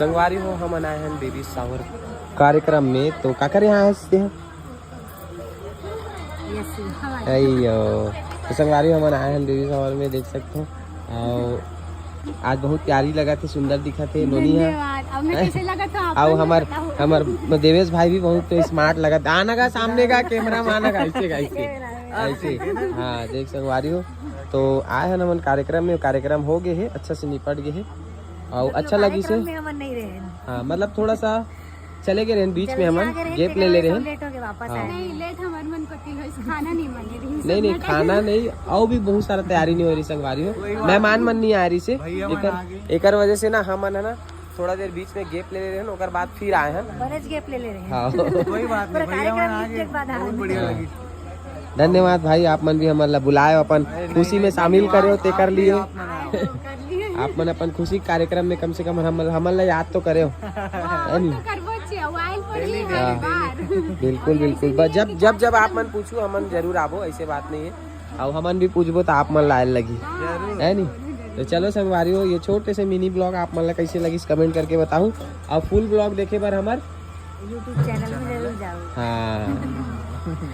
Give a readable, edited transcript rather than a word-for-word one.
संगवारी हो हम आए हैं बेबी शावर कार्यक्रम में, तो काकर यहाँ हंसते हैं अयो। तो संगवारी हम आए हैं बेबी शावर में, देख सकते हैं। और आज बहुत प्यारी लगा थे, सुंदर दिखा थे नोनी है। और हमार देवेश भाई भी बहुत स्मार्ट लगा था। आना का सामने का कैमरा में आना का ऐसे हाँ देख संगवारी हो। तो आए हैं हम कार्यक्रम में, कार्यक्रम हो गए है, अच्छा से निपट गए है और अच्छा लगी से। हाँ मतलब थोड़ा सा चले गए बीच में, हम गैप ले ले रहे हैं। नहीं खाना नहीं, और भी बहुत सारा तैयारी नहीं हो रही संगवारी हो, मेहमान मन नहीं आ रही से एक वजह से ना हम है ना थोड़ा देर बीच में गैप ले ले रहे हैं, ओकर बाद फिर आए हैं गैप ले रहे हैं। हाँ कोई बात नहीं बहुत बढ़िया लगी। धन्यवाद भाई, आप मन भी हमारा बुलाए, अपन खुशी में शामिल करे ते कर लिए। आप मन अपन खुशी कार्यक्रम में कम से कम हमला याद तो करे हो। बिल्कुल बिल्कुल, बस जब जब आप मन पूछू हमन जरूर आवो, ऐसे बात नहीं है। और हमन भी पूछबो तो आप मन लायल लगी है नहीं। तो चलो संगवारी हो, ये छोटे से मिनी ब्लॉग आप मन ला कैसे लगी कमेंट करके बताऊं। और फुल ब्लॉग देखे बार हमार YouTube चैनल में जरूर जाओ। हाँ